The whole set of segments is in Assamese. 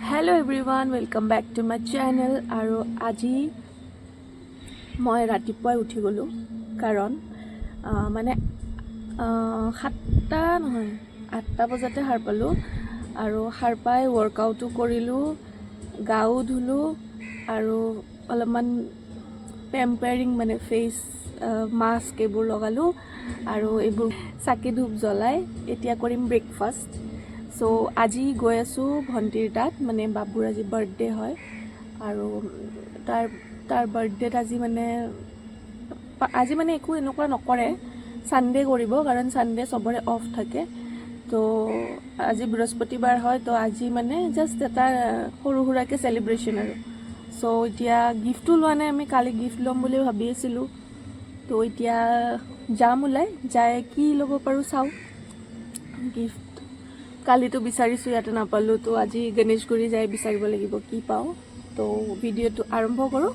Hello everyone, welcome back to my channel. আৰু আজি মই ৰাতিপুৱাই উঠি গ'লোঁ কাৰণ মানে 7টা নহয় 8টা বজাতে সাৰ পালোঁ আৰু সাৰ পাই ৱৰ্কআউটো কৰিলোঁ, গাও ধুলোঁ আৰু অলপমান পেম্পাৰিং মানে ফেচ মাস্ক এইবোৰ লগালোঁ আৰু এইবোৰ চাকি ধূপ জ্বলাই এতিয়া কৰিম ব্ৰেকফাষ্ট। সো আজি গৈ আছোঁ ভণ্টিৰ তাত, মানে বাবুৰ আজি বাৰ্থডে হয় আৰু তাৰ বাৰ্থডেত আজি মানে একো এনেকুৱা নকৰে, ছানডে কৰিব কাৰণ ছানডে চবৰে অফ থাকে। তো আজি বৃহস্পতিবাৰ হয়, তো আজি মানে জাষ্ট এটা সৰু সুৰাকৈ চেলিব্ৰেশ্যন আৰু। সো এতিয়া গিফ্টো লোৱা নাই, আমি কালি গিফ্ট ল'ম বুলি ভাবি আছিলোঁ। তো এতিয়া যাম ওলাই, যায় কি ল'ব পাৰোঁ চাওঁ। গিফ্ট কালিতো বিচাৰিছোঁ, ইয়াতে নাপালোঁ, তো আজি গণেশগুৰি যাই বিচাৰিব লাগিব কি পাওঁ। তো ভিডিঅ'টো আৰম্ভ কৰোঁ,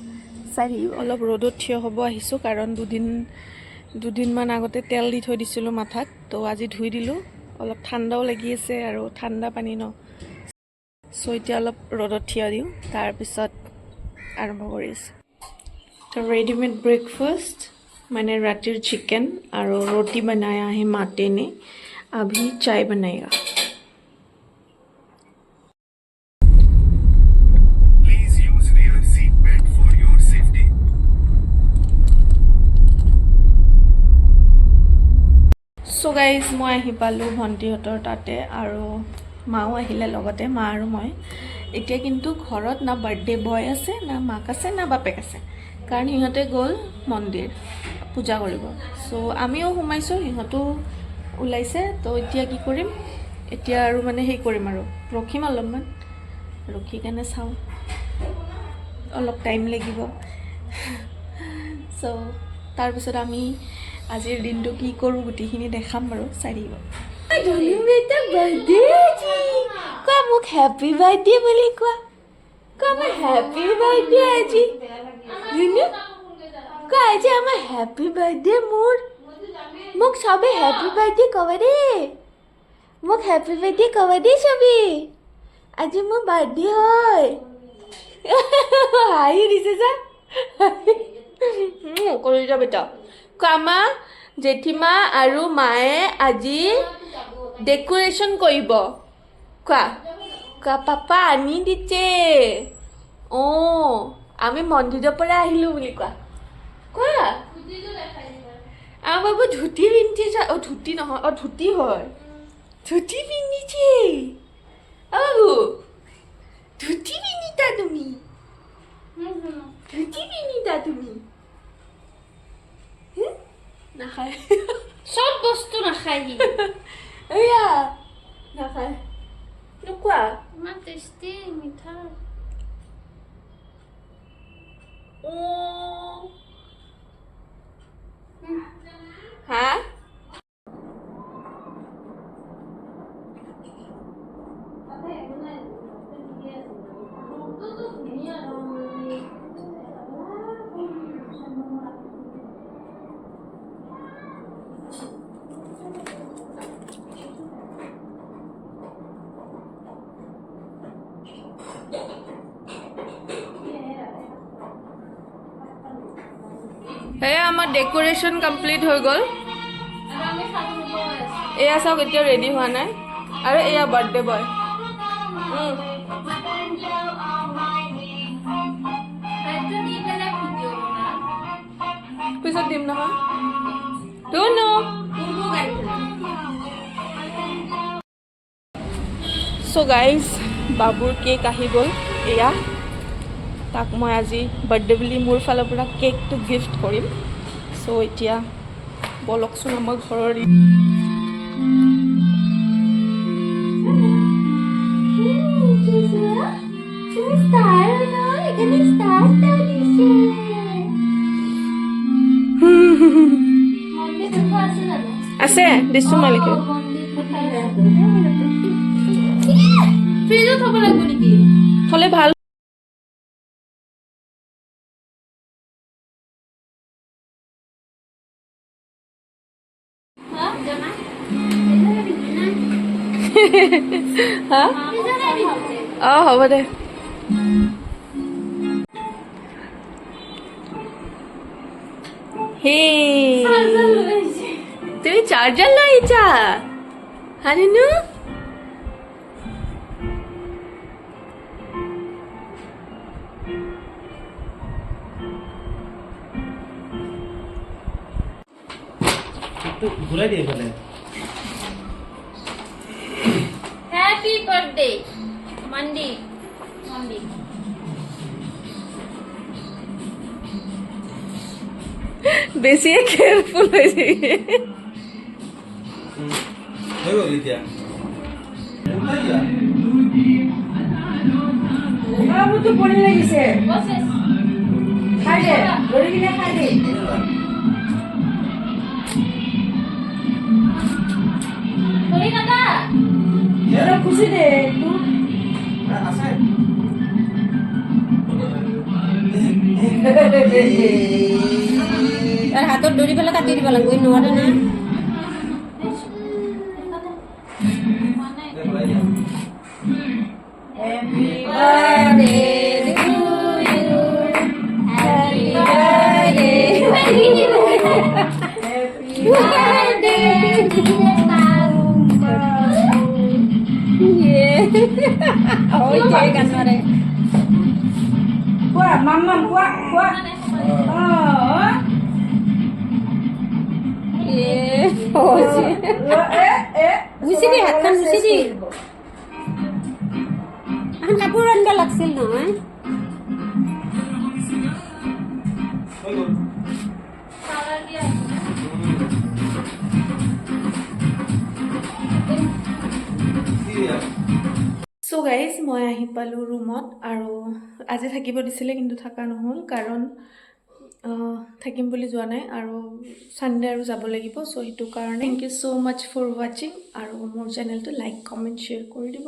চাই থাকিব। অলপ ৰ'দত থিয় হ'ব আহিছোঁ কাৰণ দুদিনমান আগতে তেল দি থৈ দিছিলোঁ মাথাত, তো আজি ধুই দিলোঁ। অলপ ঠাণ্ডাও লাগি আছে আৰু ঠাণ্ডা পানী ন, চ' এতিয়া অলপ ৰ'দত থিয় দিওঁ, তাৰপিছত আৰম্ভ কৰিছোঁ। তো ৰেডিমেড ব্ৰেকফাষ্ট মানে ৰাতিৰ চিকেন আৰু ৰুটি বনায়া है माते ने, अभी चाय बनाएगा। সো গাইজ মই আহি পালোঁ ভণ্টিহঁতৰ তাতে আৰু মাও আহিলে লগতে, মা আৰু মই। এতিয়া কিন্তু ঘৰত না বাৰ্থডে বয় আছে, না মাক আছে, না বাপেক আছে, কাৰণ সিহঁতে গ'ল মন্দিৰ পূজা কৰিব। সো আমিও সোমাইছোঁ, সিহঁতো ওলাইছে। তো এতিয়া কি কৰিম, এতিয়া আৰু মানে সেই কৰিম আৰু ৰখিম, অলপমান ৰখি কেনে চাওঁ, অলপ টাইম লাগিব। চ' তাৰপিছত আমি আজিৰ দিনটো কি কৰোঁ গোটেইখিনি দেখাম বাৰু, চাই দিব। কোৱা মোক হেপী বাৰ্থডে বুলি কোৱা, আমাৰ হেপী বাৰ্থডে আজি। কোৱা আজি আমাৰ হেপী বাৰ্থডে, মোক চবে হেপী বাৰ্থডে ক'ব দেই, মোক হেপী বাৰ্থডে ক'ব দেই চবে, আজি মোৰ বাৰ্থডে হয়। হাঁহি দিছে যা কৰি যা বেটা। কামা জেঠীমা আৰু মায়ে আজি ডেক'ৰেশ্যন কৰিব। কোৱা পাপা আনি দিছে, অঁ আমি মন্দিৰৰ পৰা আহিলোঁ বুলি কোৱা। আমাৰ বাবু ধুতি পিন্ধিছে, অঁ ধুতি নহয়, অঁ ধুতি হয়, ধুতি পিন্ধিছে। বাবু ধুতি পিন্ধিছা তুমি, ধুতি পিন্ধিছা তুমি। নাখায়, চব বস্তু নাখায় সি। এয়া নাখায়, নোকোৱা ইমান টেষ্টি মিঠা। হা এয়া আমাৰ ডেক'ৰেশ্যন কমপ্লিট হৈ গ'ল। এয়া চাওক, এতিয়াও ৰেডি হোৱা নাই। আৰু এয়া বাৰ্থডে বয়, পিছত দিম নহয়। চ' গাইজ বাবুৰ কেক আহি গ'ল, এয়া তাক মই আজি বাৰ্থডে বুলি মোৰ ফালৰ পৰা কেকটো গিফ্ট কৰিম। চ' এতিয়া বলকচোন আমাৰ ঘৰৰ আছে দিছোঁ মই লিখি। ফ্ৰিজত থ'ব লাগিব নেকি? থ'লে ভাল। হা অঁ হ'ব দে হে তুমি চার্জার লৈ আহিছা হানিনু ঘুরাই দিয়ে ফেলে হ্যাপি বার্থডে মান্ডি মান্ডি বেছিয়ে কেয়ারফুল হয়েছে হয়ে গেল এতিয়া মোৰতো পৰি লাগিছে বসেস খাই দে ধৰি কিনে খাই দে ধৰি দাদা অলপ খুচি দে তোৰ আছে তাৰ হাতত ধৰি পেলাই কাটি দিব লাগিব নোৱাৰে না Happy birthday to you. Happy birthday. Happy birthday. Yeah. Oh, jangan mare. Kuah, mama kuah, kuah. Oh. Yeah. Oh, sih. Busi di hatkan busi di. Ang kapuran ba laksil no? হয়ে গেল সারা দিয়া চ' গাইজ মই আহি পালোঁ ৰুমত আৰু আজি থাকিব দিছিলে কিন্তু থকা নহ'ল কাৰণ থাকিম বুলি যোৱা নাই আৰু ছানডে আৰু যাব লাগিব চ' সেইটো কাৰণে thank you so' much for ৱাচিং আৰু মোৰ চেনেলটো লাইক কমেণ্ট শ্বেয়াৰ কৰি দিব